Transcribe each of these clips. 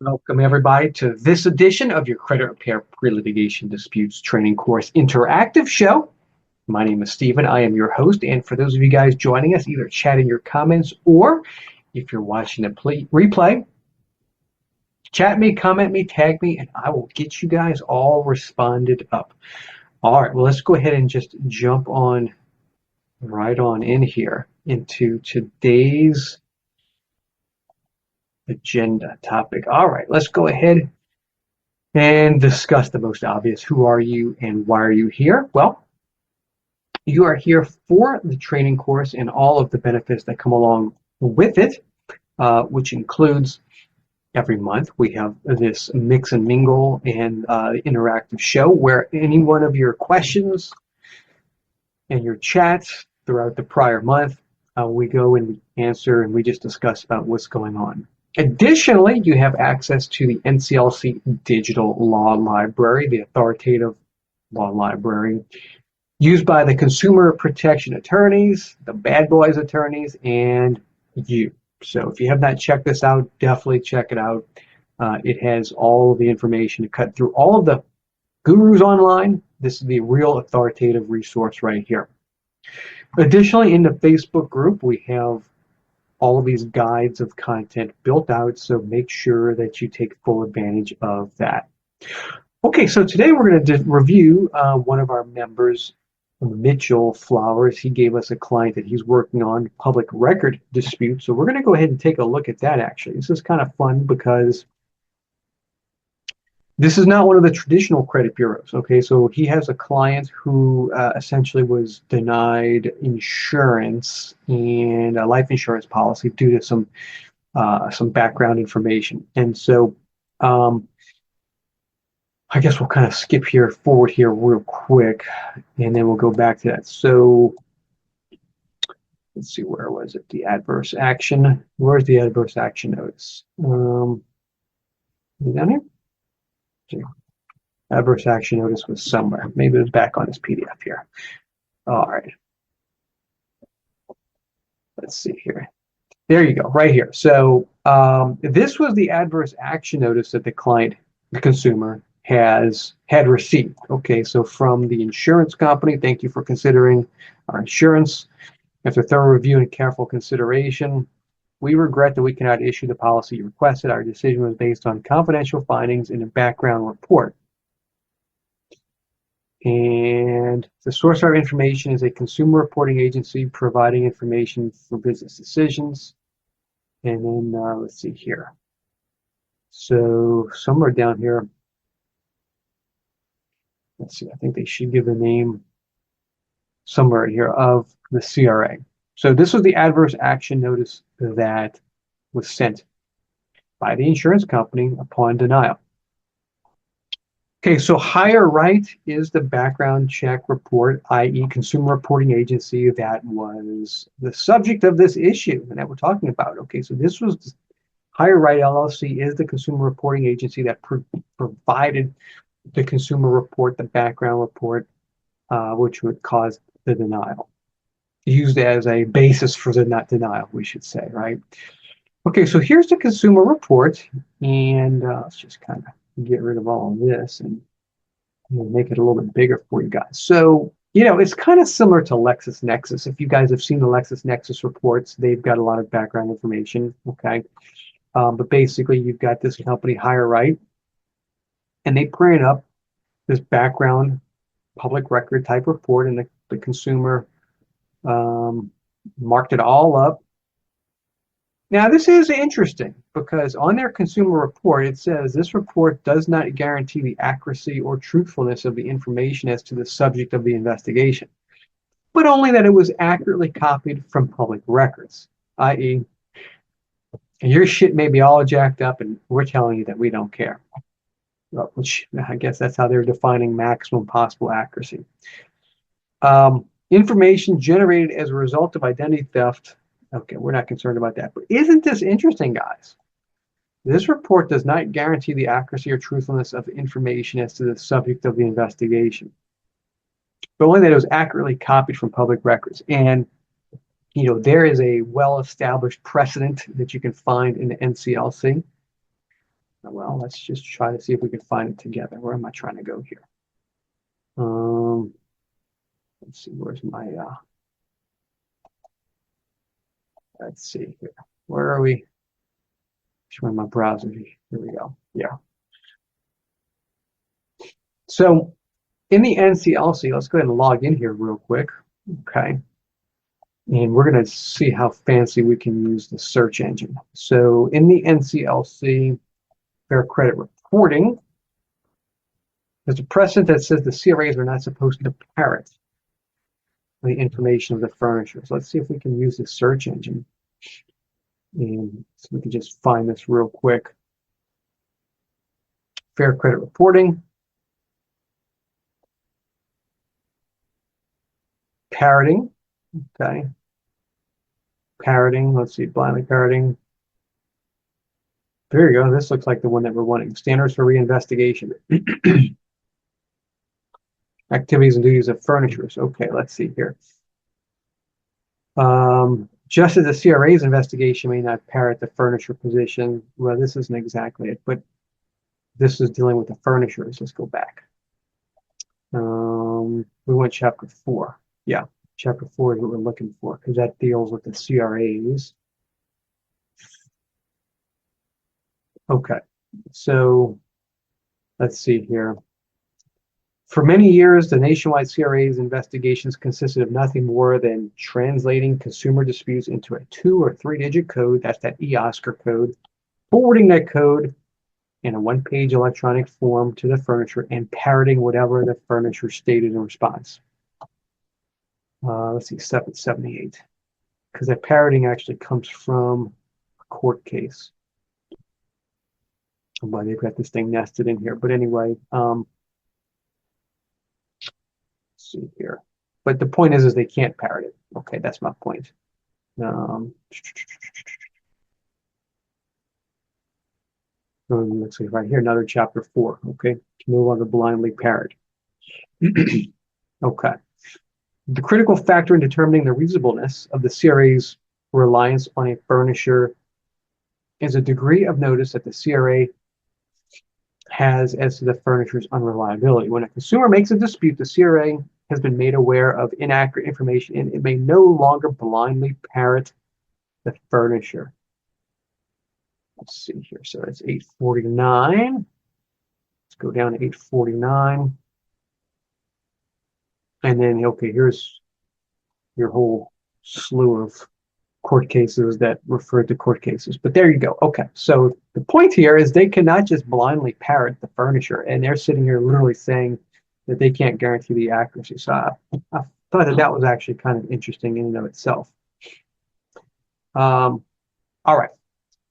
Welcome, everybody, to this edition of your Credit Repair Pre-Litigation Disputes Training Course Interactive Show. My name is Stephen. I am your host. And for those of you guys joining us, either chat in your comments or if you're watching the replay, chat me, comment me, tag me, and I will get you guys all responded up. All right, well, let's go ahead and just jump on right on in here into today's agenda topic. All right, let's go ahead and discuss the most obvious. Who are you and why are you here? Well, you are here for the training course and all of the benefits that come along with it, which includes every month we have this mix and mingle and interactive show where any one of your questions and your chats throughout the prior month, we go and we answer and we just discuss about what's going on. Additionally, you have access to the NCLC Digital Law Library, the authoritative law library used by the consumer protection attorneys, the bad boys attorneys, and you. So if you have not checked this out, definitely check it out. It has all of the information to cut through all of the gurus online. This is the real authoritative resource right here. Additionally, in the Facebook group, we have all of these guides of content built out, so make sure that you take full advantage of that. Okay, so today we're going to review one of our members, Mitchell Flowers. He gave us a client that he's working on, public record dispute. So we're going to go ahead and take a look at that, actually. This is kind of fun because this is not one of the traditional credit bureaus, okay? So he has a client who essentially was denied insurance and a life insurance policy due to some background information. And so I guess we'll kind of skip forward here real quick, and then we'll go back to that. So let's see, where was it? The adverse action. Where's the adverse action notice? Is it down here? Okay. Adverse action notice was somewhere. Maybe it was back on this PDF here. All right. Let's see here. There you go, right here. So this was the adverse action notice that the client, the consumer, had received. Okay, so from the insurance company, thank you for considering our insurance. After thorough review and careful consideration, we regret that we cannot issue the policy you requested. Our decision was based on confidential findings in a background report. And the source of our information is a consumer reporting agency providing information for business decisions. And then let's see here. So somewhere down here, let's see, I think they should give the name somewhere here of the CRA. So this was the adverse action notice that was sent by the insurance company upon denial. Okay, so higher right is the background check report, i.e. consumer reporting agency that was the subject of this issue and that we're talking about. Okay, so this was Higher Right LLC is the consumer reporting agency that provided the consumer report, the background report, which would cause the denial. Used as a basis for the denial, we should say, right? Okay, so here's the consumer report, and let's just kind of get rid of all of this and make it a little bit bigger for you guys. So, you know, it's kind of similar to LexisNexis. If you guys have seen the LexisNexis reports, they've got a lot of background information, okay? But basically, you've got this company, Higher Right, and they print up this background public record type report, and the consumer marked it all up. Now, this is interesting because on their consumer report, it says this report does not guarantee the accuracy or truthfulness of the information as to the subject of the investigation, but only that it was accurately copied from public records, i.e., your shit may be all jacked up and we're telling you that we don't care. Well, which I guess that's how they're defining maximum possible accuracy. Information generated as a result of identity theft. Okay, we're not concerned about that. But isn't this interesting, guys? This report does not guarantee the accuracy or truthfulness of information as to the subject of the investigation, but only that it was accurately copied from public records. And, you know, there is a well-established precedent that you can find in the NCLC Well, let's just try to see if we can find it together. Where am I trying to go here? Let's see, where's my, let's see here. Where are we? Showing my browser. Here we go. Yeah. So in the NCLC, let's go ahead and log in here real quick. Okay. And we're going to see how fancy we can use the search engine. So in the NCLC, Fair Credit Reporting, there's a precedent that says the CRAs are not supposed to parrot the information of the furniture. So let's see if we can use the search engine. And so we can just find this real quick. Fair Credit Reporting. Parroting. Okay. Parroting. Let's see. Blindly parroting. There you go. This looks like the one that we're wanting. Standards for reinvestigation. Activities and duties of furnitures. Okay, let's see here. Just as the CRA's investigation may not parrot the furniture position, well, this isn't exactly it, but this is dealing with the furnitures. Let's go back. We went chapter 4. Yeah, chapter 4 is what we're looking for because that deals with the CRAs. Okay, so let's see here. For many years, the nationwide CRA's investigations consisted of nothing more than translating consumer disputes into a 2- or 3-digit code, that's that eOscar code, forwarding that code in a 1-page electronic form to the furniture and parroting whatever the furniture stated in response. Let's see, step at 78, because that parroting actually comes from a court case. Why they've got this thing nested in here, but anyway, let's see here. But the point is they can't parrot it. Okay, that's my point. Let's see right here, another chapter 4. Okay, no longer blindly parrot. Okay. The critical factor in determining the reasonableness of the CRA's reliance on a furnisher is a degree of notice that the CRA has as to the furniture's unreliability. When a consumer makes a dispute, the CRA has been made aware of inaccurate information and it may no longer blindly parrot the furniture. Let's see here. So that's 849. Let's go down to 849. And then, okay, here's your whole slew of court cases that refer to court cases. But there you go. Okay, so the point here is they cannot just blindly parrot the furniture, and they're sitting here literally saying that they can't guarantee the accuracy. So I thought that was actually kind of interesting in and of itself. All right,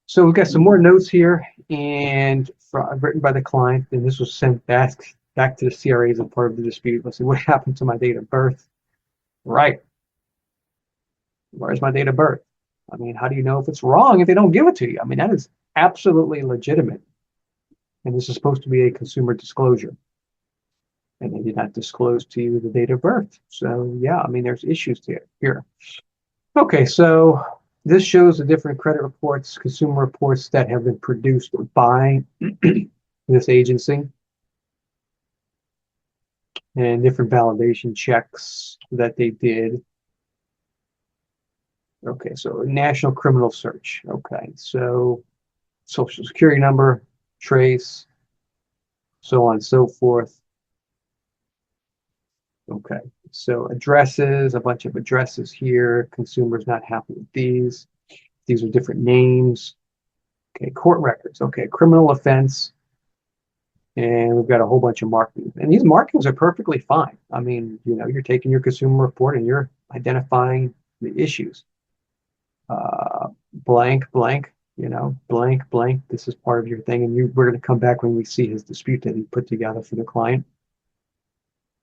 so we've got some more notes here, and written by the client, and this was sent back to the CRA as a part of the dispute. Let's see, what happened to my date of birth? Right. Where's my date of birth? I mean, how do you know if it's wrong if they don't give it to you? I mean, that is absolutely legitimate. And this is supposed to be a consumer disclosure. And they did not disclose to you the date of birth. So, yeah, I mean, there's issues here. Okay, so this shows the different credit reports, consumer reports that have been produced by this agency. And different validation checks that they did. Okay, so national criminal search. Okay, so social security number, trace, so on and so forth. Okay, so addresses, a bunch of addresses here. Consumers not happy with these. These are different names. Okay, court records. Okay, criminal offense. And we've got a whole bunch of markings. And these markings are perfectly fine. I mean, you know, you're taking your consumer report and you're identifying the issues. Blank, blank, you know, blank, blank. This is part of your thing. And we're going to come back when we see his dispute that he put together for the client.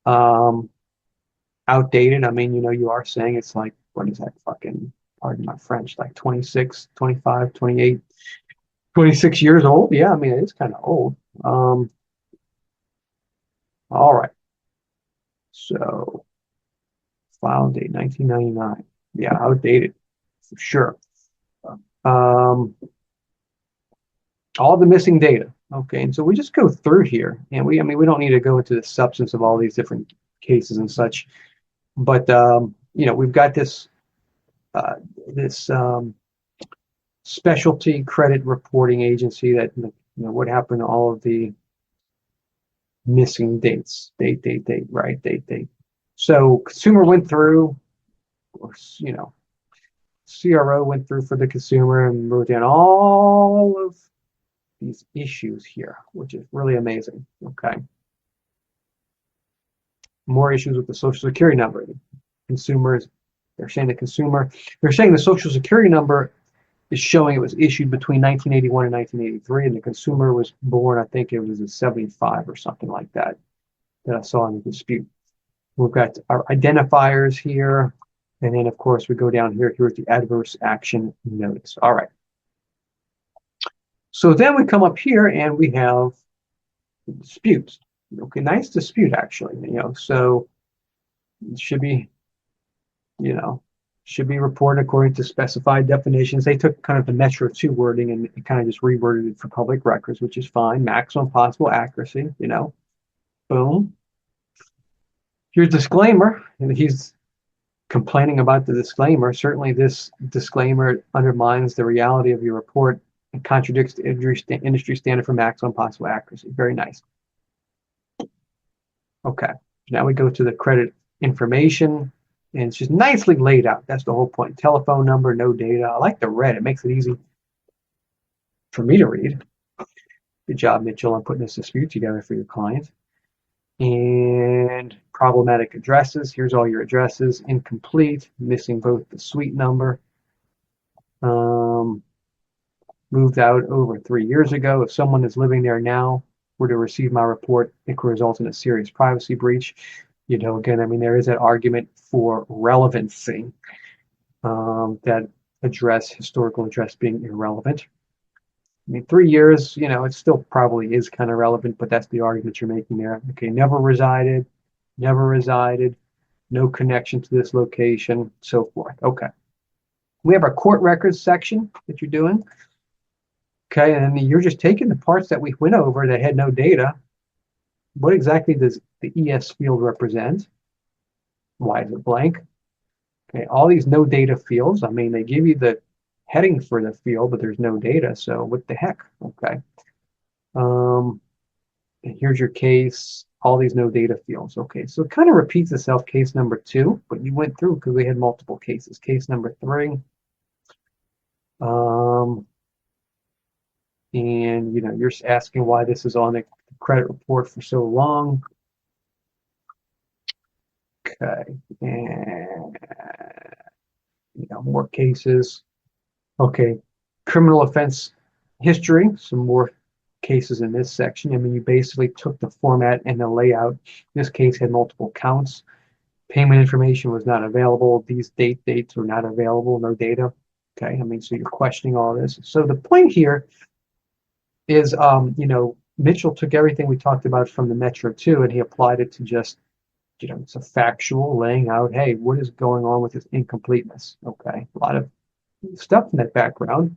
Outdated. I mean, you know, you are saying it's like, what is that fucking, pardon my French, like 26, 25, 28, 26 years old. Yeah, I mean, it is kind of old. All right. So, file date 1999. Yeah, outdated for sure. All the missing data. Okay, and so we just go through here, and I mean, we don't need to go into the substance of all these different cases and such, but we've got this uh, this specialty credit reporting agency that what happened to all of the missing dates, date, right, date. So consumer went through, or CRO went through for the consumer and wrote down all of these issues here, which is really amazing. Okay. More issues with the social security number. Consumers, they're saying the social security number is showing it was issued between 1981 and 1983, and the consumer was born, I think it was in 75 or something like that I saw in the dispute. We've got our identifiers here, and then of course we go down here. Here's the adverse action notice. All right. So then we come up here and we have disputes. Okay, nice dispute actually. So it should be reported according to specified definitions. They took kind of the Metro 2 wording and kind of just reworded it for public records, which is fine. Maximum possible accuracy, boom. Here's disclaimer, and he's complaining about the disclaimer. Certainly this disclaimer undermines the reality of your report and contradicts the industry standard for maximum possible accuracy. Very nice. Okay, now we go to the credit information, and it's just nicely laid out. That's the whole point. Telephone number, no data. I like the red. It makes it easy for me to read. Good job, Mitchell, on putting this dispute together for your client. And problematic addresses. Here's all your addresses. Incomplete, missing both the suite number. Moved out over 3 years ago. If someone is living there now were to receive my report, it could result in a serious privacy breach. Again, I mean, there is that argument for relevancy, that historical address being irrelevant. I mean, 3 years, it still probably is kind of relevant, but that's the argument you're making there. Okay, never resided, no connection to this location, so forth. Okay. We have our court records section that you're doing. Okay, and you're just taking the parts that we went over that had no data. What exactly does the ES field represent? Why is it blank? Okay, all these no data fields, I mean, they give you the heading for the field, but there's no data, so what the heck? Okay. And here's your case, all these no data fields. Okay, so it kind of repeats itself, case number 2, but you went through because we had multiple cases. Case number 3. And you're asking why this is on the credit report for so long. Okay, and more cases. Okay, criminal offense history, some more cases in this section. I mean, you basically took the format and the layout. This case had multiple counts. Payment information was not available. These dates were not available, no data. Okay, I mean, so you're questioning all this. So the point here is, Mitchell took everything we talked about from the Metro 2 and he applied it to just, it's a factual laying out, hey, what is going on with this incompleteness? Okay, a lot of stuff in that background.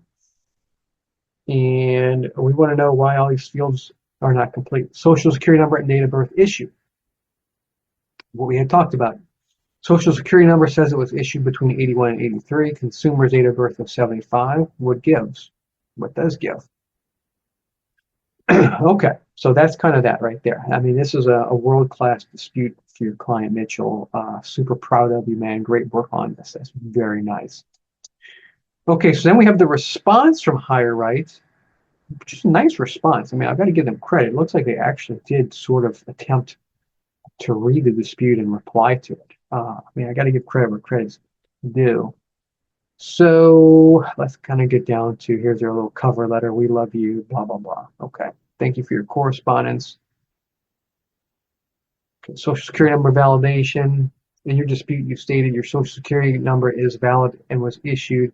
And we want to know why all these fields are not complete. Social security number and date of birth issued. What we had talked about. Social security number says it was issued between 81 and 83. Consumer's date of birth of 75. What gives? What does give? Okay, so that's kind of that right there. I mean, this is a world-class dispute for your client, Mitchell. Super proud of you, man. Great work on this. That's very nice. Okay, so then we have the response from Higher Right, which is a nice response. I mean, I've got to give them credit. It looks like they actually did sort of attempt to read the dispute and reply to it. I mean, I got to give credit where credit's due. So let's kind of get down to, here's their little cover letter. We love you, blah, blah, blah. Okay. Thank you for your correspondence. Okay. Social security number validation. In your dispute, you stated your social security number is valid and was issued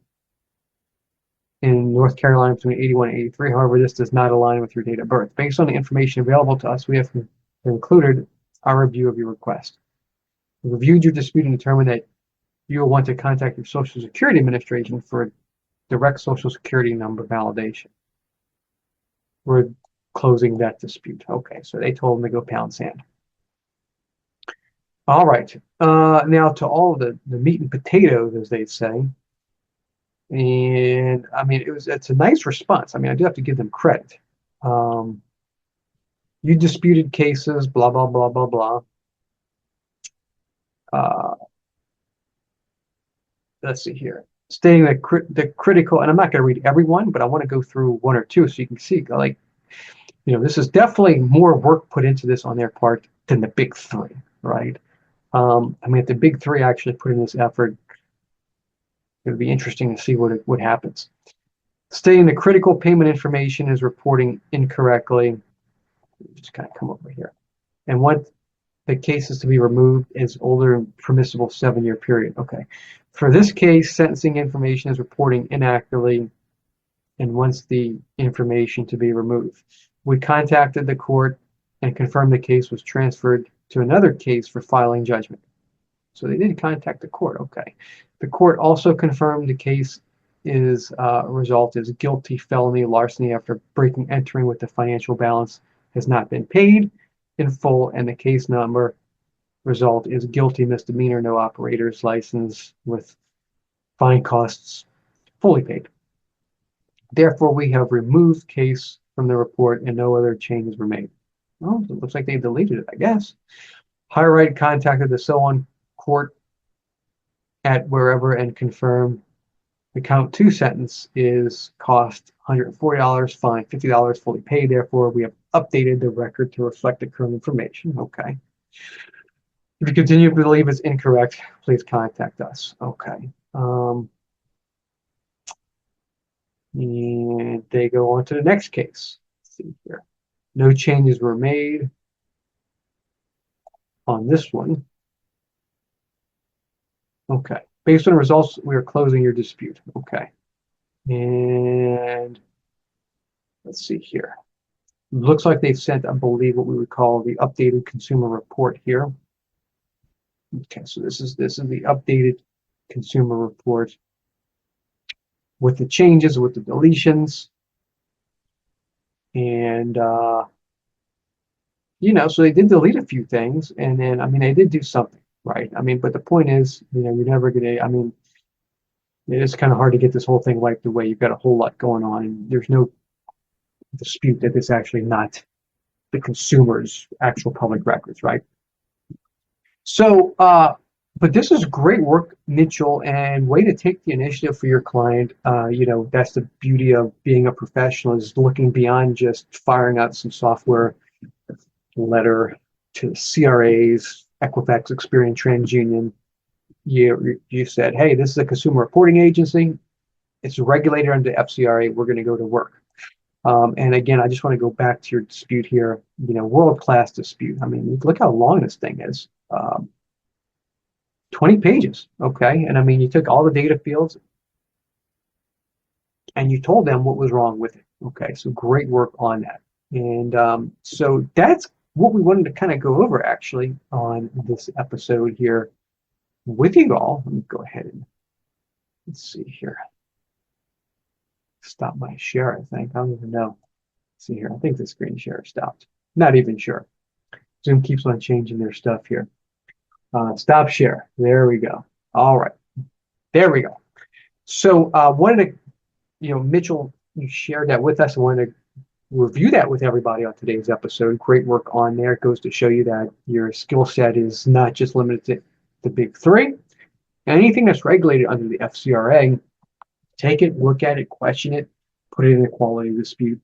in North Carolina between 81 and 83. However, this does not align with your date of birth. Based on the information available to us, we have concluded our review of your request. We reviewed your dispute and determined that you will want to contact your Social Security Administration for direct Social Security number validation. We're closing that dispute. Okay, so they told him to go pound sand. All right, now to all the meat and potatoes, as they say. And I mean, it's a nice response. I mean, I do have to give them credit. Um, you disputed cases, blah, blah, blah, blah, blah. Uh, let's see here. Stating that the critical, and I'm not going to read everyone, but I want to go through one or two so you can see, like, this is definitely more work put into this on their part than the big three, right? I mean, if the big three actually put in this effort, it would be interesting to see what happens. Stating the critical payment information is reporting incorrectly. Just kind of come over here. And want the cases to be removed is older permissible 7-year period. Okay. For this case, sentencing information is reporting inaccurately and wants the information to be removed. We contacted the court and confirmed the case was transferred to another case for filing judgment. So they did contact the court. Okay. The court also confirmed the case is result is guilty felony larceny after entering with the financial balance has not been paid in full, and the case number result is guilty misdemeanor, no operator's license with fine costs fully paid. Therefore, we have removed case from the report and no other changes were made. Well, it looks like they deleted it, I guess. Higher right contacted the so-on court at wherever and confirmed the count 2 sentence is cost $140, fine $50, fully paid. Therefore, we have updated the record to reflect the current information. Okay. If you continue to believe it's incorrect, please contact us. Okay. And they go on to the next case. Let's see here. No changes were made on this one. Okay. Based on the results, we are closing your dispute. Okay. And let's see here. Looks like they've sent, I believe, what we would call the updated consumer report here. Okay, so this is the updated consumer report with the changes, with the deletions, and so they did delete a few things, and then I mean they did do something, right? I mean, but the point is, you're never gonna. I mean, it is kind of hard to get this whole thing wiped away. You've got a whole lot going on, and there's no dispute that it's actually not the consumer's actual public records, right? So, but this is great work, Mitchell, and way to take the initiative for your client. That's the beauty of being a professional, is looking beyond just firing out some software letter to CRAs, Equifax, Experian, TransUnion. You said, hey, this is a consumer reporting agency. It's regulated under FCRA. We're going to go to work. And again, I just want to go back to your dispute here, world-class dispute. I mean, look how long this thing is. 20 pages, okay? And I mean, you took all the data fields and you told them what was wrong with it, okay? So great work on that. And so that's what we wanted to kind of go over, actually, on this episode here with you all. Let me go ahead and let's see here. Stop my share, I think. I don't even know. Let's see here. I think the screen share stopped. Not even sure. Zoom keeps on changing their stuff here. Stop share. There we go. All right. There we go. So wanted to, Mitchell, you shared that with us. I wanted to review that with everybody on today's episode. Great work on there. It goes to show you that your skill set is not just limited to the big three. Anything that's regulated under the FCRA, take it, look at it, question it, put it in a quality dispute.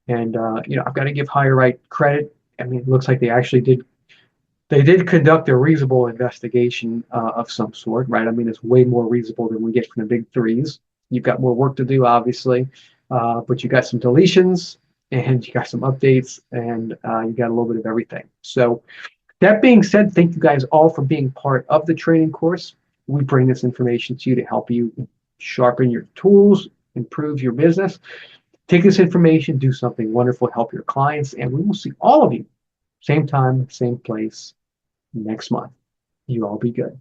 And, I've got to give Higher Right credit. I mean, it looks like they actually did conduct a reasonable investigation of some sort, right? I mean, it's way more reasonable than we get from the big threes. You've got more work to do, obviously, but you got some deletions and you got some updates and you got a little bit of everything. So that being said, thank you guys all for being part of the training course. We bring this information to you to help you sharpen your tools, improve your business. Take this information, do something wonderful, help your clients, and we will see all of you same time, same place next month. You all be good.